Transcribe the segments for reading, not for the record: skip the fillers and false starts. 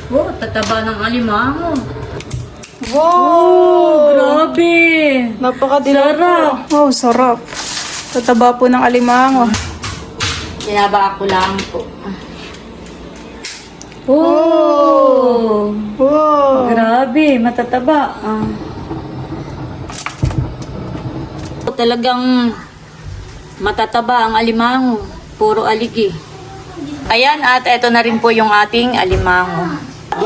Oh, tataba ng alimango. Wow! Oh, grabe. Napakadilaw. Oh, sarap. Tataba po ng alimango. Sinaba ako lang po. Oh! Wow! Grabe, matataba. Talagang matataba ang alimango. Puro aligi. Ayan, at eto na rin po yung ating alimango. 1, 2,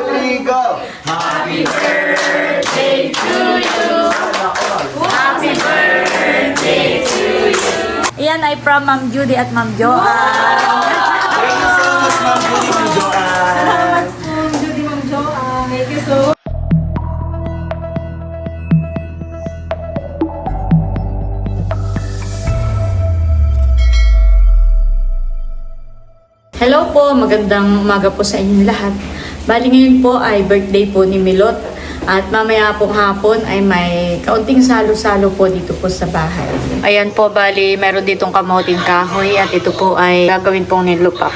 3, go! Happy birthday to you. Ayan ay from Ma'am Judy at Ma'am Joanne. Thank you so much, Ma'am Judy, Ma'am Joanne. Hello po, magandang umaga po sa inyong lahat. Bali ngayon po ay birthday po ni Milot at mamaya pong hapon ay may kaunting salo-salo po dito po sa bahay. Ayan po, bali meron ditong kamoting kahoy at ito po ay gagawin pong nilupak.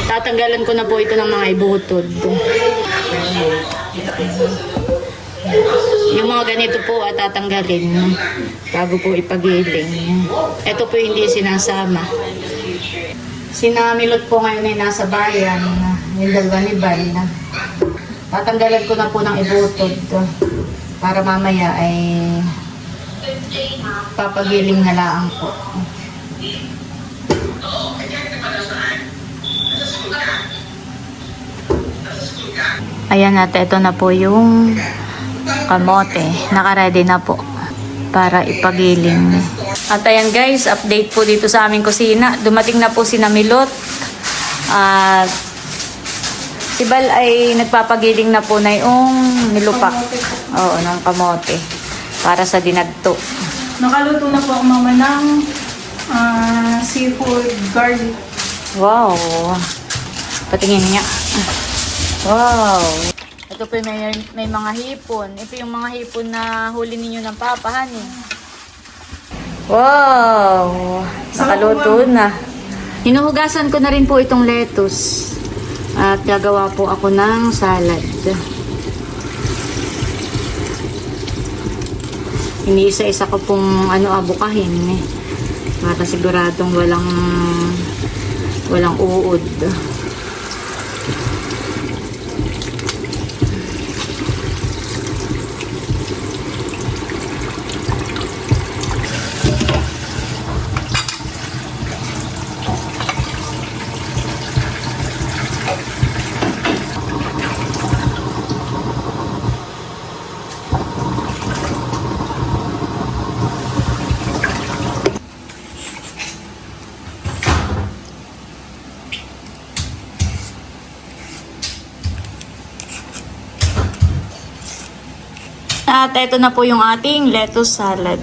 Tatanggalan ko na po ito ng mga ibutod. Yung mga ganito po at tatanggalin bago po ipagiling. Ito po hindi sinasama. Sinamilot po ngayon ay nasa bayan. Yung dalawa ni Bal. Tatanggalan ko na po ng ibutod para mamaya ay papagiling na lang po. Ayan at ito na po yung kamote. Naka-ready na po para ipagiling. At ayan guys, update po dito sa aming kusina. Dumating na po si Namilot. At si Bal ay nagpapagiling na po na yung nilupak. Oo, ng kamote. Para sa dinagto. Nakaluto na po ako mama ng seafood garlic. Wow. Patingin niya. Wow. Ito po may mga hipon. Ito yung mga hipon na huli ninyo ng papahan eh. Wow! Nakaluto na. Hinuhugasan ko na rin po itong lettuce. At gagawa po ako ng salad. Iniisa-isa ko pong abukahin eh. Para siguradong walang uod. At ito na po yung ating lettuce salad.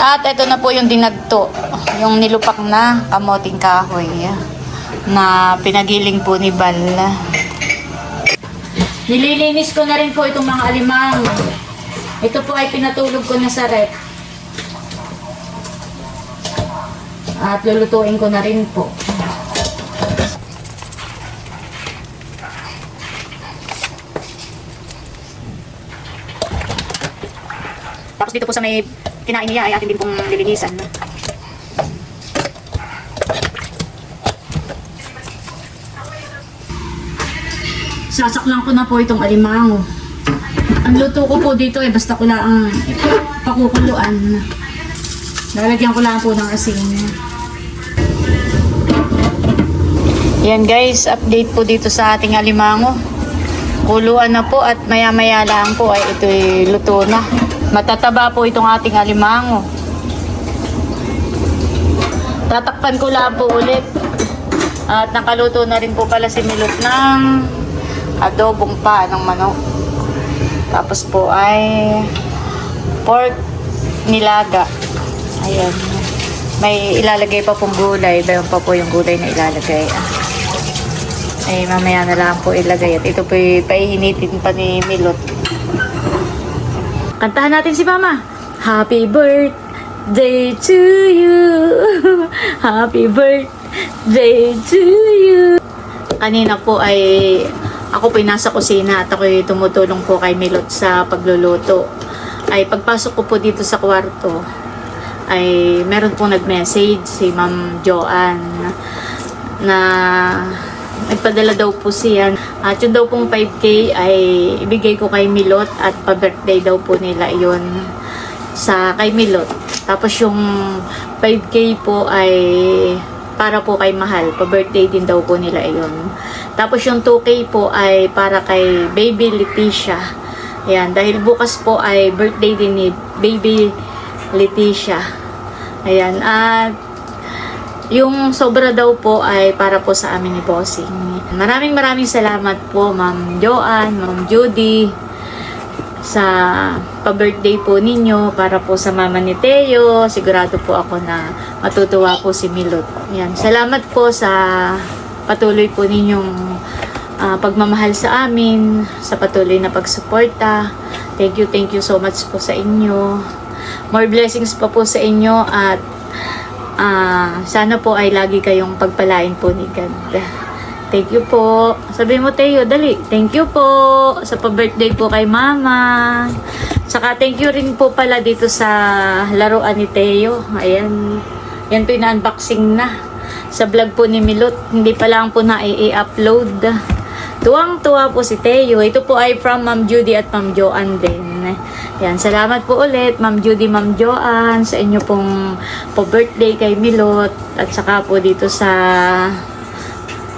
At ito na po yung dinagto, yung nilupak na kamoting kahoy na pinagiling po ni Bal. Nililinis ko na rin po itong mga alimango. Ito po ay pinatulog ko na sa rep. At lulutuin ko na rin po. Tapos dito po sa may kinain niya ay atin din pong lilinisan. Sasaklang ko na po itong alimango. Ang luto ko po dito ay basta ko lang pakukuluan. Lalagyan ko lang po ng asin. Yan guys, update po dito sa ating alimango. Kuluan na po at maya-maya lang po ay ito'y luto na. Matataba po itong ating alimango. Tatakpan ko lang po ulit. At nakaluto na rin po pala si Milot ng adobong pa ng manok. Tapos po ay pork nilaga. Ayan. May ilalagay pa pong gulay. Bayon pa po yung gulay na ilalagay. Ay, mamaya na lang po ilagay. At ito po paihinitin pa ni Milot. Kantahan natin si Mama. Happy birthday to you. Happy birthday to you. Kanina po ay ako po nasa kusina at ako tumutulong po kay Milot sa pagluluto. Ay pagpasok ko po dito sa kwarto ay meron pong nag-message si Ma'am Joanne na nagpadala daw po siya. At yun daw pong 5K ay ibigay ko kay Milot at pa-birthday daw po nila yun sa kay Milot. Tapos yung 5K po ay para po kay Mahal. Pa-birthday din daw po nila yun. Tapos yung 2K po ay para kay Baby Leticia. Ayan, dahil bukas po ay birthday din ni Baby Leticia. Ayan, at yung sobra daw po ay para po sa amin ni Bossing. Maraming salamat po Ma'am Joanne, Ma'am Judy sa pa-birthday po ninyo para po sa mama ni Teo. Sigurado po ako na matutuwa po si Milot. Ayan, salamat po sa patuloy po ninyong pagmamahal sa amin, sa patuloy na pagsuporta. Thank you so much po sa inyo. More blessings pa po sa inyo at sana po ay lagi kayong pagpalain po ni God. Thank you po. Sabi mo Teo, dali. Thank you po sa pa-birthday po kay Mama. Saka thank you rin po pala dito sa laruan ni Teo. Ayan. Yan po yung unboxing na. Sa vlog po ni Milot. Hindi pa lang po na i-upload. Tuwang-tuwa po si Teo. Ito po ay from Ma'am Judy at Ma'am Joanne din. Yan, salamat po ulit Ma'am Judy, Ma'am Joanne sa inyo pong pa-birthday kay Milot at saka po dito sa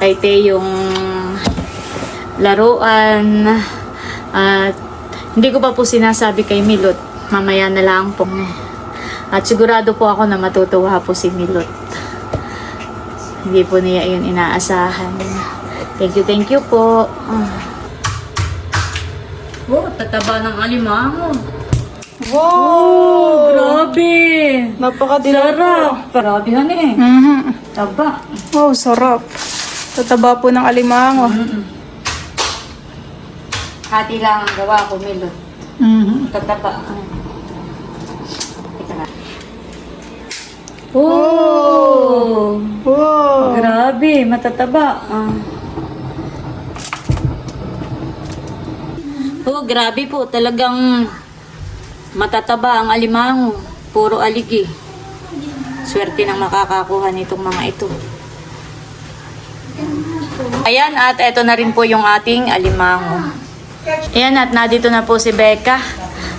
kay Teo yung laruan. At hindi ko pa po sinasabi kay Milot. Mamaya na lang po. At sigurado po ako na matutuwa po si Milot. Hindi po niya yun inaasahan. Thank you po. Oh, tataba ng alimango. Wow! Grabe! Napakadilaw po. Sarap! Grabe yan eh. Taba. Wow, sarap. Tataba po ng alimango. Hati lang ang gawa ko, Milot. Tataba. Ito na. Oh! Wow! Grabe, matataba. Oh, grabe po. Talagang matataba ang alimango. Puro aligi. Swerte nang makakakuha nitong mga ito. Ayan, at eto na rin po yung ating alimango. Ayan, at nandito na po si Becca.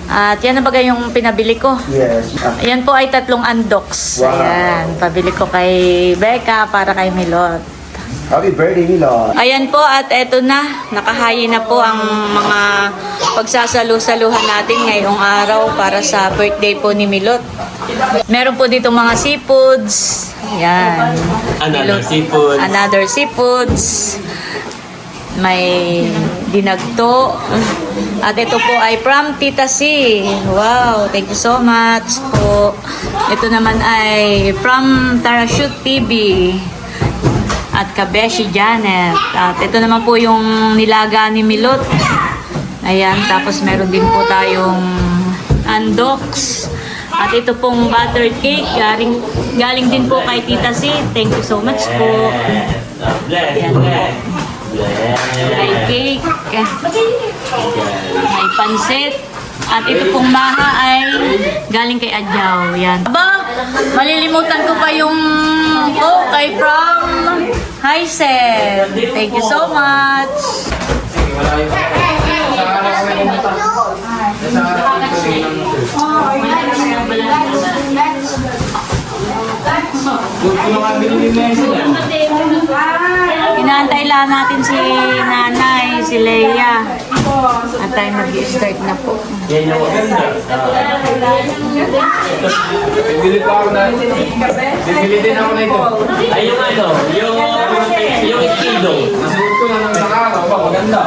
At yan na bagay yung pinabili ko. Yes. Ayan po ay 3 undox. Wow. Ayan, pabili ko kay Becca para kay Milot. Happy birthday, Milot. Ayan po, at eto na. Nakahayi na po ang mga pagsasalu-saluhan natin ngayong araw para sa birthday po ni Milot. Meron po dito mga seafoods. Ayan. Another seafoods. May dinagto. At ito po ay from Tita C. Wow, thank you so much po. Ito naman ay from Tarashoot TV. At Kabeshi Janet. At ito naman po yung nilaga ni Milot. Ayan, tapos meron din po tayong undox. At ito pong butter cake. Galing din po kay Tita C. Thank you so much po. Ayan po. May cake. May pansit. At ito pong maha ay galing kay Adjaw. Yan. Aba, malilimutan ko pa yung kay from Hisense. Thank you so much. Inaantay lang natin si nanay, si Leia. At tayo mag-start na po. Yan yung maganda. Bibili pa ako na. Bibili din ako na ito. Ay, yung ano, yung ikido. Nasuot ko na ng isang araw. Maganda.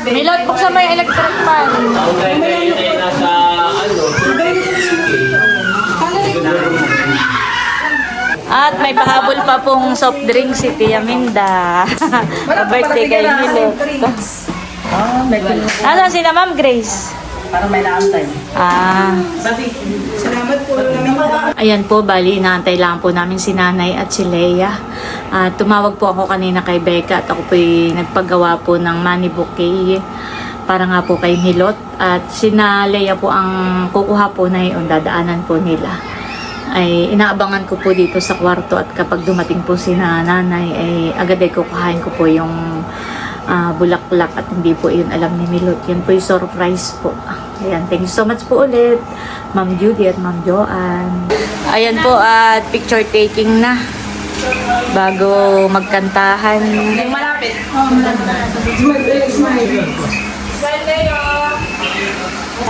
Milot, buksan mo yung electric fan. Ang ganda yun ay nasa, At may pahabol pa pong soft drink si Tia Minda. Birthday kay Milot. Ano sila Ma'am Grace? Para may naantay. Salamat po. Ayan po, bali, inaantay lang po namin si Nanay at si Leia. Tumawag po ako kanina kay Becca at ako po nagpagawa po ng money bouquet para nga po kay Milot. At si Leia po ang kukuha po na yun, dadaanan po nila. Ay inaabangan ko po dito sa kwarto at kapag dumating po si Nanay ay agad ay kukuhain ko po yung bulaklak at hindi po yun alam ni Milot. Yun po yung surprise po. Ayan, thank you so much po ulit Ma'am Judy at Ma'am Joanne. Ayan po at picture taking na bago magkantahan. Malapit.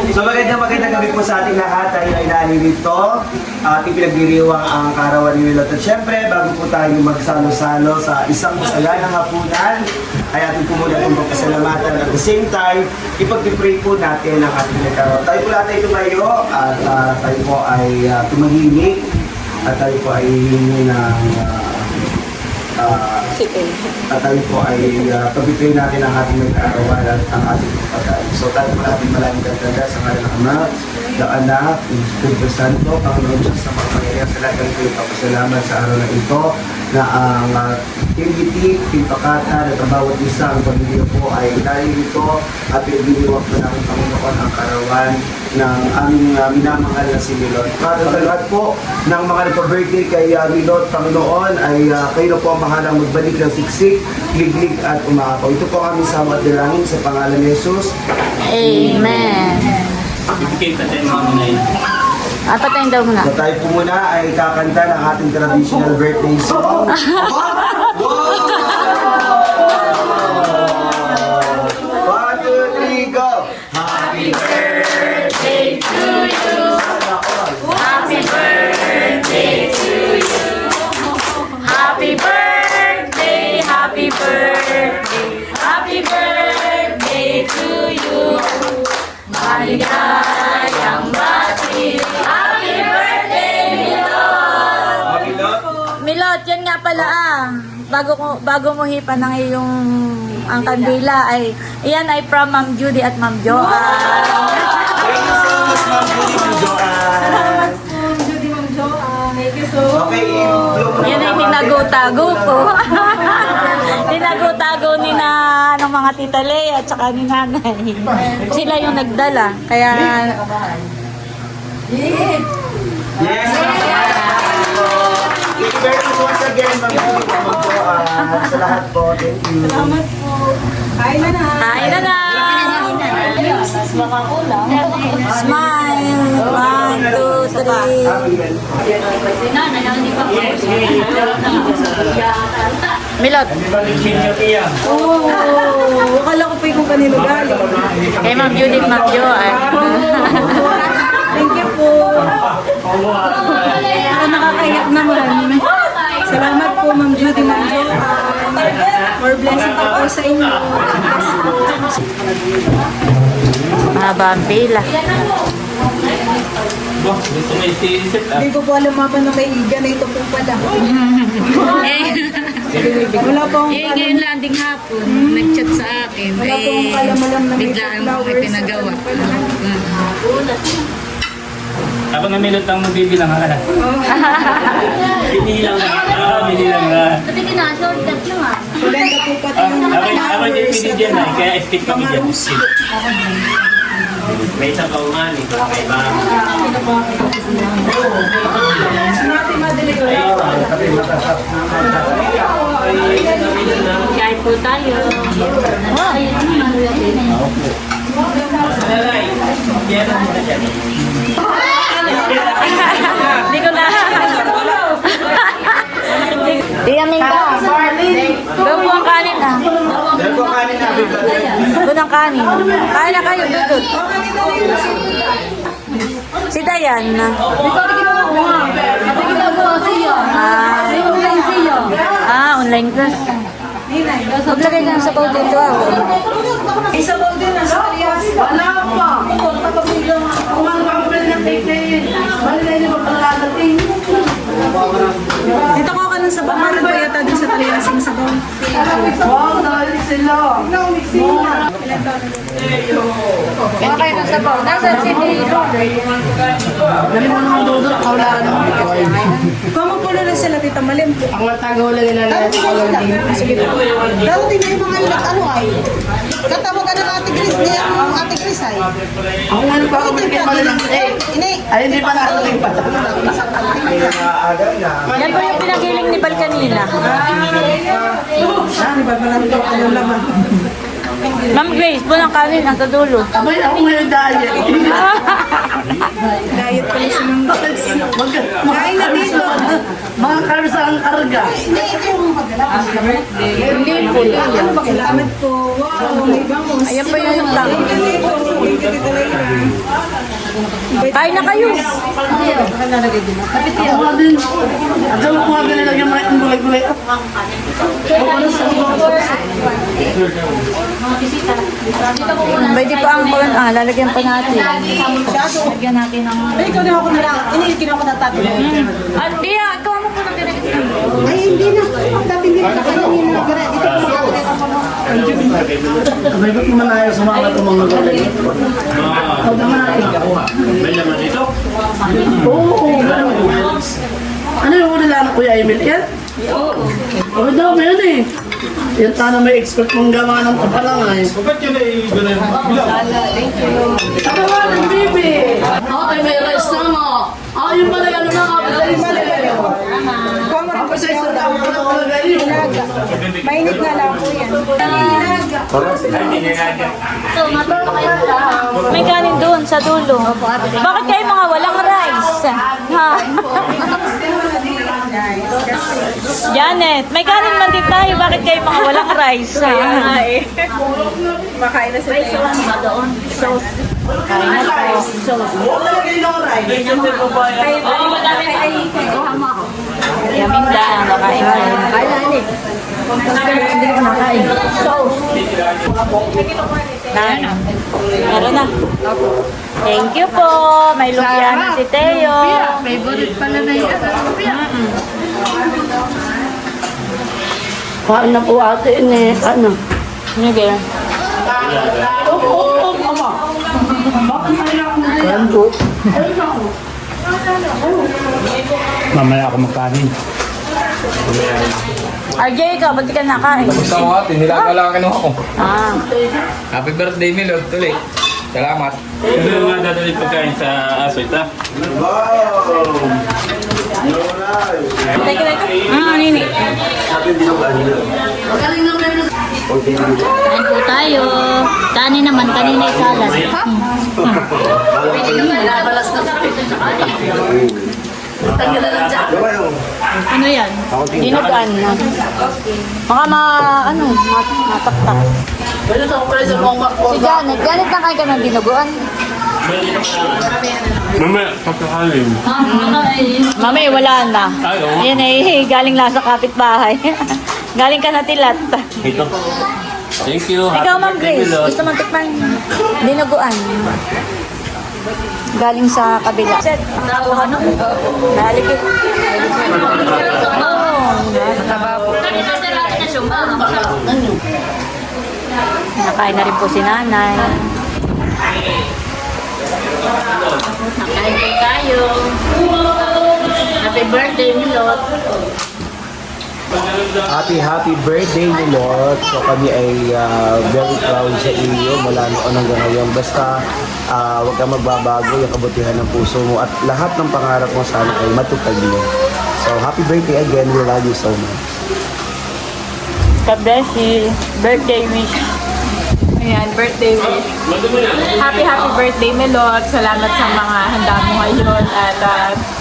So magandang gabi po sa ating lahat. Tayo ay nalilito. Ating pinagdiriwang ang karawan ni Milot. At syempre, bago po tayo magsalo-salo sa isang masaganang hapunan, ay ating po muna itong magpasalamatan. At the same time, ipag-pray po natin ang ating nagkarawan. Tayo po lahat ay tumayo at tayo po ay tumahimik at tayo po ay hihingi ng at tayo po ay pag-pray natin ang ating nagkarawan at ang ating pagkain. So tayo po natin maraming ganda sa ngalan ng Ama, ng Anak, ng Espiritu Santo, Panginoon Diyos sa mga pangyayari sa lahat ng ipapasalamat sa araw na ito na ang Team Bitik, Team Pakata, at ang bawat isa ang pamilya po ay nalilito at pinagdiriwang po namin Panginoon ang karawan ng aming minamahal na si Milot. Para sa lahat po ng mga nagpa-birthday kay Milot, Panginoon, ay kayo na po ang mahalang magbalik ng siksik, liglig at umakaw. Ito po ang aming sama at dalangin sa pangalan ni Jesus. Amen. Ibigay pa tayo mga munay. Patayin daw muna. So tayo po muna ay kakanta ng ating traditional birthday song. One, two, three, go! Happy birthday to you. Happy birthday to you. Happy birthday, happy birthday, happy birthday to you. Maligayang bati. Happy birthday, Milot. Milot, yan nga pala bago mo hipan ng iyong ang kandila ay iyan ay from Ma'am Judy at Ma'am Joanne. Thank you so much, Ma'am Judy, Ma'am Joanne. Okay, i-blow mo na Yan ay naman. tinago-tago po. Tinago-tago ni ng mga tita Lea at saka ni Nanay. Sila yung nagdala. Kaya Yes! Thank you very much once again, Ma'am Judy, Ma'am Joanne. Sa lahat po, thank you. Kain na na. kain na na! Smile! 1, 2, 3. Milot, Oo. Akala ko pa yung kanino galing. kay Ma'am Judy at Ma'am Joanne. Thank you po. Ako nakakayak naman. Salamat po, Ma'am Judy, Ma'am Joanne. More blessing pa po sa inyo. Mahaba ang pila. Gusto mo isisip Hindi ko po alam mga na kay Iga na ito po pala. Wala po akong Ngayon landing hapon, nag-chat sa akin. Wala po akong kalamalam na may biglaan ko flowers. pinagawa. Habang ang Milot ang magbibilang ka na. Binilang ka. Binilang ka. Maganda po pati yung Ako hindi pili dyan ay, kaya stick kami dyan. May isang kaumani. May bang. Kahit po tayo. Hindi ko na. Tiyamin ka. Doon po ang kanin ah. Dahil po kanin namin. Doon ang kanin. Kain na kayo, dudut. Si Dayan. Online class. Maglagay ka sa pau dito ah. isa po din na sa Arias. Wala pa. Kung ang mga ng take na yun. Wala na yung magpagkakating. sabaw meron pa yata dun sa talayasing sabaw. Wow, dahil sila. Kaya kayo ng sabaw. Nasaan si Nilo? Dali mo naman doon, wala naman. Kung po na sila Tita Malim. Ang matagaw lang nila lahat. Sige po. Darating na yung mga ilang ano ay. Katawagan ng Ate Chris, niya ang Ate Chris ay. Ako nga pa ako kay Malalang. Inay, Ay, hindi pa narating pa. Aga na. Yan po yung pinagiling ni Bal kanina. Saan ba ba lang ito? Ano laman? Ma'am Grace, bunang kanin, nasa dulo. Abay, ako ngayon diet. Diet pala si Ma'am Grace. Kain na dito. Mga karsa ang karga. hindi ito yung magdala. Hindi po yan. Salamat po. Wow, may bangus. Ayan pa yung tang. Thank you, Tita Laila. Kain na kayo. Ako nga din. At saan ko nga din nilagyan mo yung gulay-gulay. Pwede pa ang kulan. Lalagyan pa natin. Lagyan natin ng... Ay, ikaw na ako na. Inay, kinuha ko na tato. Ate, ikaw mo po ng direct. Ay, hindi na. Dati hindi na kanina. Dito ko na ako na. Abay, ba't naman ayaw sumama itong mga gulay? Huwag naman ayaw. May laman dito? Oo, gano'n. Ano yung nila na Kuya Emil? Yan? Oo daw, meron eh. Yan sana may expert mong gawa ng tapalangay. Ba't yun ay ganun? Tawanan, baby! Okay, may rice na mo. Yung pala yan na kapatid. Tapos ay sa tao ko na talaga yun. Mainit na lang po yan. May kanin doon sa dulo. Bakit kayo mga walang rice? Ha? Janet, may kanin man din tayo. Bakit kayo mga walang rice? Ha? Makain na sila. Kain na po. Yaminda, makain na. Hindi ko makain. Meron na. Thank you po. May lumpia na si Teo. Favorite pala na yan. Kain na po ate, ano? Sige. Kain po. Mamaya ako magkanin. RJ, ikaw, ba't di ka nakain? Gusto ko ate, nilagalakan ako. Ah. Happy birthday, Milot. Tuloy. Salamat. Ito yung mga dadali pagkain sa aso ito. Wow! Teka, teka. Nini. Magaling na meron. Kain po tayo. Kanin naman, kanina yung salad. Nabalas na sa Tanggal na lang dyan. Ano yan? Dinugan na. Baka mataktak. Pwede sa pala sa mga makpo. Si Janet, Janet na kain ka ng dinuguan. Mamaya, pagkakalim. Mami, wala na. Ay, oo. Yan eh, galing lang sa kapitbahay. Galing ka na tilat. Ito. Thank you. Ikaw, Ma'am Grace, gusto mong tikman dinuguan. Galing sa kabila. Set, nakuha na. Nalikit. Nakain na rin po si nanay. Nakain po tayo. Happy birthday, Milot. Happy birthday, Milot. So kami ay very proud sa iyo mula noon hanggang ngayon. Basta huwag kang magbabago yung kabutihan ng puso mo at lahat ng pangarap mo sana ay matupad mo. So happy birthday again. We love you so much. God bless you. Birthday wish. Ayan, birthday wish. Happy birthday, Melot. Salamat sa mga handa mo ngayon at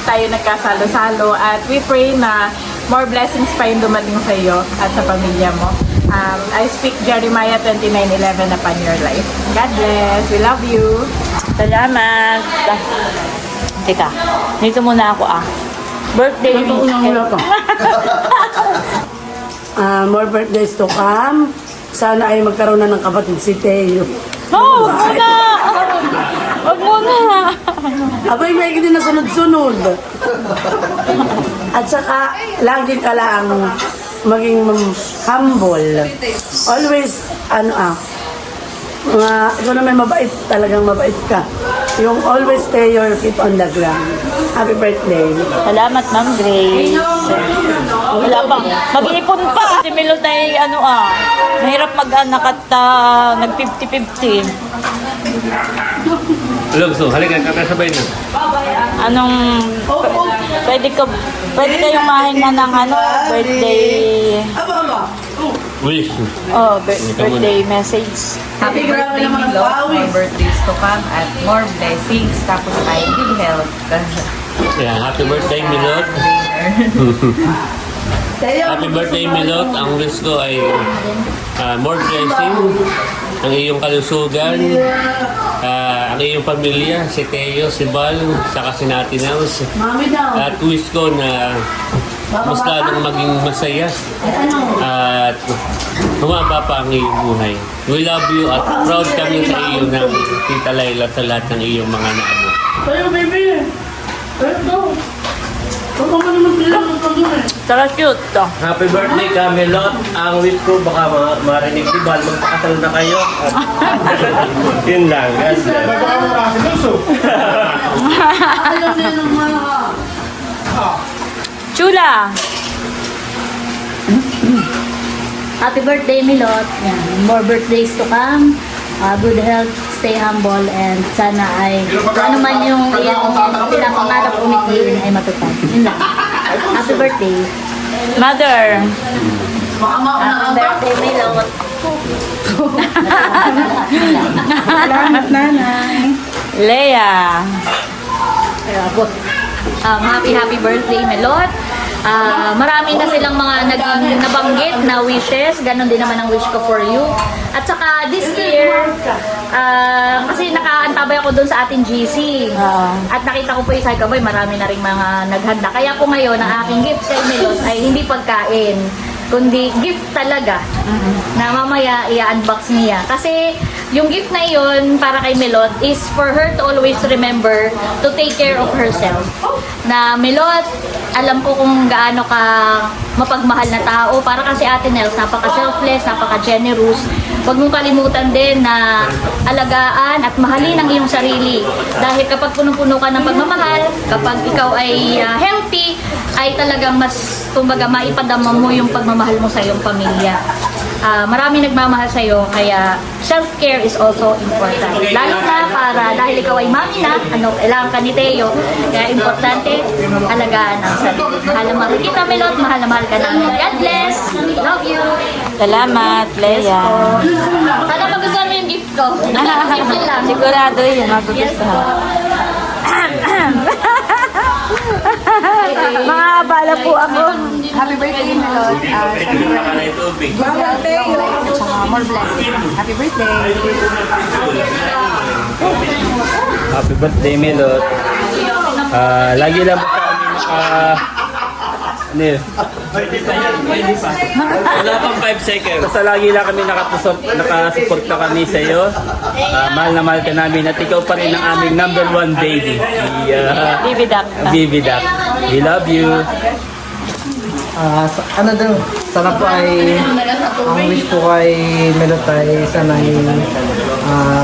tayo nagkasalo-salo at we pray na more blessings pa yung dumating sa iyo at sa pamilya mo. I speak Jeremiah 29:11 upon your life. God bless. We love you. Salamat. Teka, dito muna ako Birthday Ito wish. unang wala pa. More birthdays to come. Sana ay magkaroon na ng kapatid si Teo. Oh, wag muna! Wag muna! Abay, may hindi na sunod-sunod. At saka, lagi ka lang maging humble. Always, ikaw naman mabait, talagang mabait ka. Yung always stay your feet on the ground. Happy birthday. Salamat, Ma'am Grace. Wala pang, mag-ipon pa. Si Milot ay, mahirap mag-anak at nag-50-50. Hello, so halika, kakasabay na. Pwede kayong mahinga ng birthday, Wish. birthday message. Happy birthday, Milot. More birthdays to come at more blessings. Tapos ay good health. Yeah, happy birthday, Milot. Happy birthday, Milot. Ang wish ko ay more blessing, ang iyong kalusugan, ang iyong pamilya, si Teo, si Bal, saka si Nati Nels. Mami daw. At wish ko na mas lalong maging masaya at humaba pa ang iyong buhay. We love you at proud kami sa iyo ng Tita Laila sa lahat ng iyong mga naabo. Tayo, baby. Ito. Baka mo naman pila ng pagdun Saka cute to. Happy birthday, Camelot. Ang wish ko baka marinig si Bal, magpakasal na kayo. Yun lang. God bless. Ayaw nila ng mga... Chula! Happy birthday, Milot. Yan. More birthdays to come. Good health, stay humble, and sana ay kung ano man yung pinapangarap umitin ay matutupad. Yun lang. Happy birthday. Mother! Happy birthday, Milot. Salamat, nanay. Leia! Happy birthday, Milot. Marami na silang mga nabanggit na wishes. Ganon din naman ang wish ko for you. At saka this year, kasi nakaantabay ako doon sa ating GC. At nakita ko po yung Saikaboy, marami na rin mga naghanda. Kaya po ngayon, ang aking gift kay Milot ay hindi pagkain, kundi gift talaga. Na mamaya i-unbox niya. Kasi yung gift na iyon para kay Milot is for her to always remember to take care of herself. Na Milot, alam ko kung gaano ka mapagmahal na tao. Para kasi Ate Nels, napaka-selfless, napaka-generous. Huwag mong kalimutan din na alagaan at mahalin ang iyong sarili. Dahil kapag punong-puno ka ng pagmamahal, kapag ikaw ay healthy, ay talagang mas, kumbaga, maipadama mo yung pagmamahal mo sa iyong pamilya. Marami nagmamahal sa iyo, kaya self-care is also important. Lalo na dahil ikaw ay mami na, kailangan ka ni Teo, kaya importante, alagaan ang sarili. Mahal na mahal kita, Milot, mahal na mahal ka namin. God bless! Love you! Salamat, Leia. Sana magustuhan mo yung gift ko. Simple lang. Sigurado yun, magugustuhan. Mga abala po ako. Happy birthday, Milot. Good health, at saka more blessings. Happy birthday. Happy birthday, Milot. Lagi lang po kami Wala pang 5 seconds. basta lagi lang kami nakasupport na kami sa iyo. Mahal na mahal ka namin at ikaw pa rin ang aming number 1 baby. Bibidak. Bibidak. We love you. Sana po ay ang wish ko kay Milot ay sana ay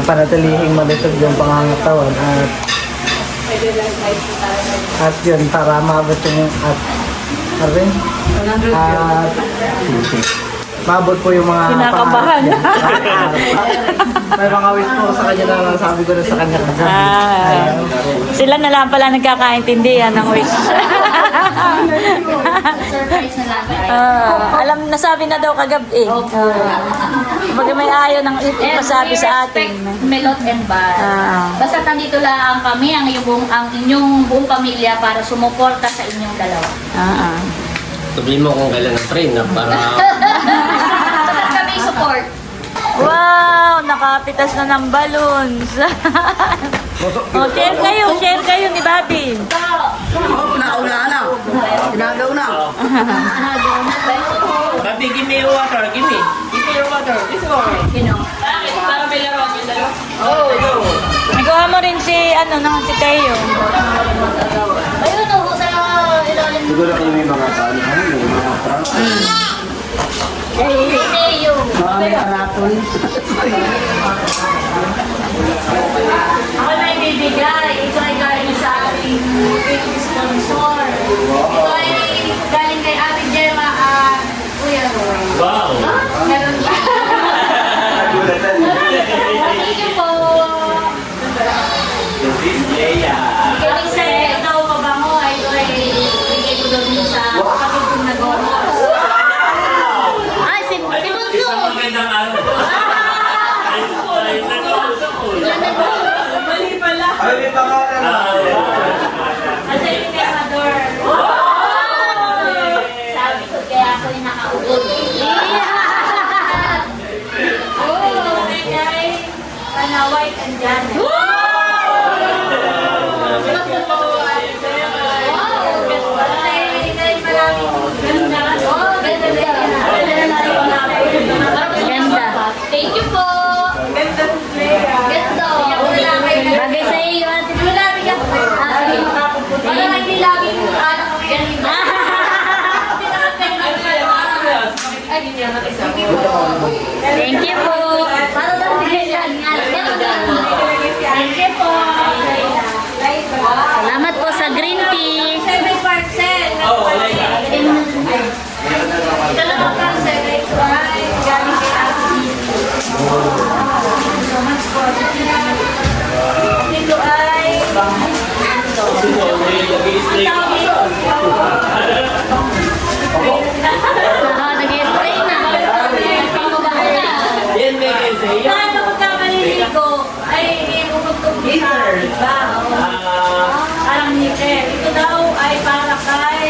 panatilihing malusog yung pangangatawan at yun para maabot yung maabot po yung mga Kinakabahan. may mga wish po sa kanya na sabi ko na sa kanya Sila na lang pala nagkakaintindihan ng wish. Surprise na lang. Alam, nasabi na daw kagabi. Kumbaga may ayaw ng ipasabi sa atin. Milot and Bar. Basta nandito lang kami, ang inyong buong pamilya para sumuporta sa inyong dalawa. Sabihin mo kung kailan ang train na para... Basta kami support. Wow! Nakapitas na ng balloons. Share kayo ni Bobby. Naula na. Ginagaw na. Babi, give me your water. Give me your water. This one. Para may laro. Oh, no. Nagawa mo rin si Teo. Ayun, sa ilalim Siguro kayo may mga paano, may mga prank. Teo. May karatol. Ako na ibibigay. Ito ay galing sa ating sponsor. Ito ay galing kay Ate Gemma at Kuya Roy. Wow! Meron ba? Thank you po. Galing sa ito, pabango. Ito ay bigay ko doon sa kapatid kong nag-order. Ay, si Bunso! Isang magandang araw. Ay, nag-uusap ko. Mali pala. Ay, may pangalan na. Kasi yung Ecuador. Sabi ko kaya ako yung nakauod. Oh, kay Panaway Kanjan. Ganda. Thank you po. Ganda si Leia. Ganda. Bagay sa iyo. Wala ka. Wala lang hindi lagi yung anak ko yan. Thank you po. Para lang din yan. Thank you po. Salamat po sa green tea. May parcel. Ito lang ang parcel. Galing kay Ate. So much po. Dito ay nag-spray na. Yan, Megan, sa iyo. Dahil kapag kamaliligo, ay inuhog ko sa iba. Parang nickel. Ito daw ay para kay...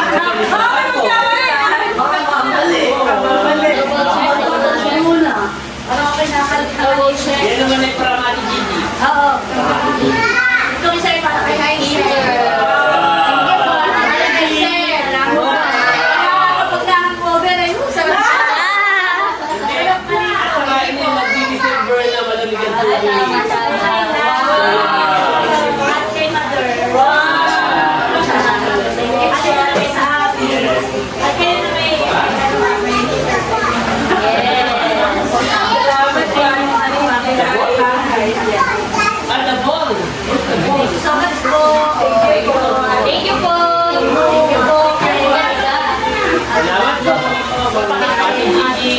Parang ako kinakalit. Yan naman ay para Ate Gigi. Oo. Ito isa ay para kay Aisha. Thank you po. Kay Sir. Kapag nakakover ay sarap. Kakain niya mag-December na malamigan tubig. At kay Mother. At kay May. At the ball. Thank you so much po. Thank you po. Thank you po. Salamat po. Ate Gigi.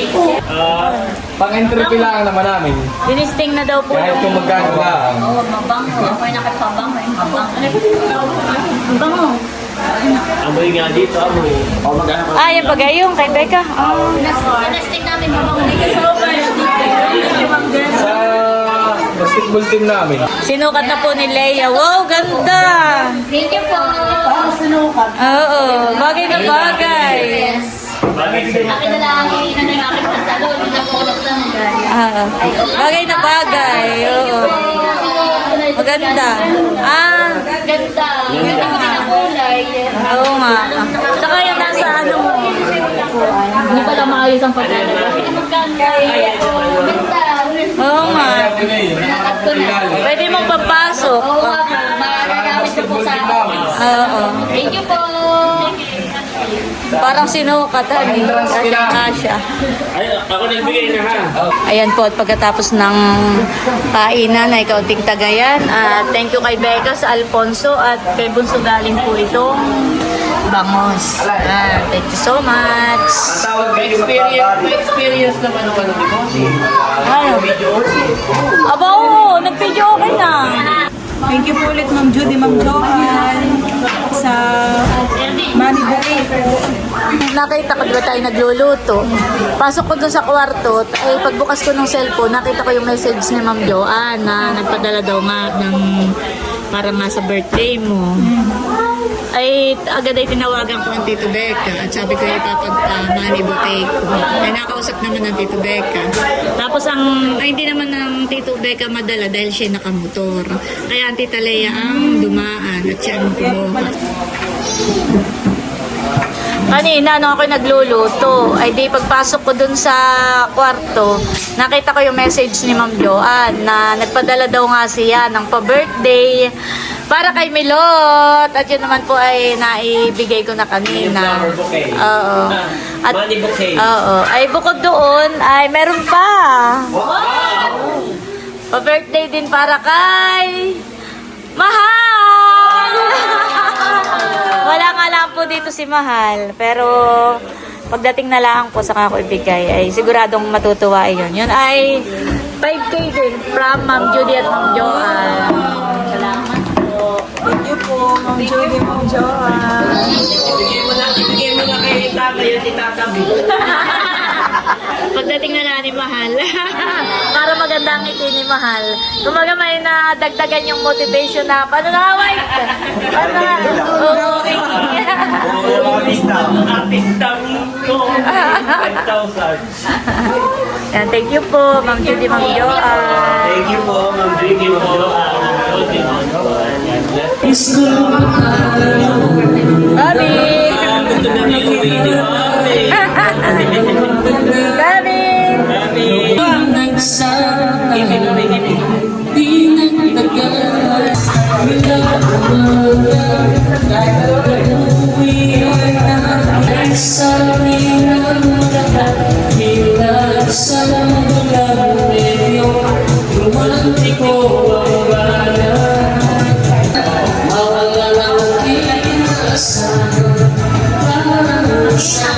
Pang-entropy lang naman namin. Tinisting na daw po Kahit kung magkano lang. Oo, mabango. Ako ay nakapabang. Mabango. Amoy nga dito, amoy. O, mag-ano ka? Ah, yung bagayong kay Becca. Oh. Tinesting namin mabango. Thank you so much. Sa basketball team namin. Sinukat na po ni Leia. Wow, ganda! Thank you po. Oo, bagay na bagay. Akin na lang ang ina ng aking pantalon. Hindi na po lang Ah, bagay na bagay. Oo. Maganda. Ah, Ganda. Ganda ko din ang kulay. oo nga. Saka yung nasa ano mo. Hindi pala maayos ang paglalagay. Ganda. Oo nga. Nakat ko na. Pwede mong papasok. Oo nga po. Magagamit ko po sa office. Oo. Thank you po. Parang sinukatan eh. Kasya. Ay, ako nagbigay na ha. Ayan po, at pagkatapos ng kainan ay kaunting tagayan. Thank you kay Becca sa Alfonso at kay Bunso galing po itong bangos. Thank you so much. Experience naman ang ano ni Bossy. Ano? Aba, oo, nag-video okay na. Thank you po ulit Ma'am Judy, Ma'am Johan sa Money Bouquet. Nakita ko diba tayo nagluluto. Pasok ko dun sa kwarto, ay pagbukas ko ng cellphone, nakita ko yung message ni Ma'am Joanne na nagpadala daw nga ng para nga sa birthday mo. Ay agad ay tinawagan ko ang Tito Becca at sabi ko ipapag-money bouquet ko. Ay nakausap naman ng Tito Becca. Tapos hindi naman ng Tito Becca madala dahil siya nakamotor. Kaya ang Tita Leia ang dumaan at siya ang kumuha. Kanina, nung ako nagluluto, ay di pagpasok ko dun sa kwarto, nakita ko yung message ni Ma'am Joanne na nagpadala daw nga siya ng pa-birthday Para kay Milot. At yun naman po ay naibigay ko na kanina. Flower bouquet. Oo. At, Money bouquet. oo. Ay bukod doon, ay meron pa. Pa-birthday din para kay Mahal! Wala nga lang po dito si Mahal. Pero pagdating na lang po sa ako ibigay, ay siguradong matutuwa yun. Yun ay 5K din from Ma'am Judy at Ma'am Joanne. Salamat po. Thank you po, Ma'am Judy, Ma'am Joanne. Ibigay mo na kay Tata yun, itatabi. Pagdating na lang ni Mahal. Para maganda ang ngiti ni Mahal. Kumaga may nadagdagan yung motivation na paano na white? Paano na? Oo. Artistang ko. 5,000. Yan, thank you po, Ma'am Judy, Ma'am Joanne. Thank you po, Ma'am Vicky, Ma'am Joanne. Bobby! Gusto na mag-uwi ni Mami. Bobby! Sa